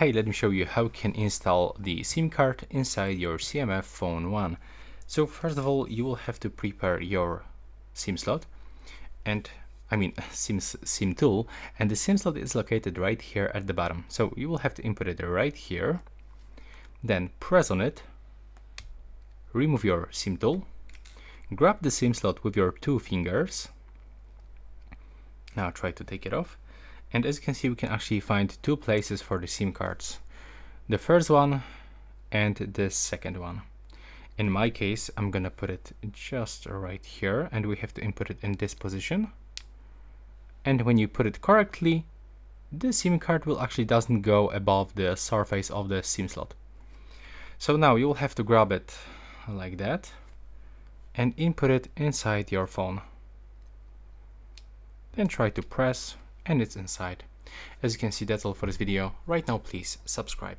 Hey, let me show you how you can install the SIM card inside your CMF Phone 1. So first of all, you will have to prepare your SIM slot and SIM tool, and the SIM slot is located right here at the bottom. So you will have to input it right here, then press on it, remove your SIM tool, grab the SIM slot with your 2 fingers. Now try to take it off. And as you can see, we can actually find 2 places for the SIM cards. The first one and the second one. In my case, I'm gonna put it just right here, and we have to input it in this position. And when you put it correctly, the SIM card will actually doesn't go above the surface of the SIM slot. So now you will have to grab it like that and input it inside your phone. Then try to press, and it's inside. As you can see, that's all for this video. Right now, please subscribe.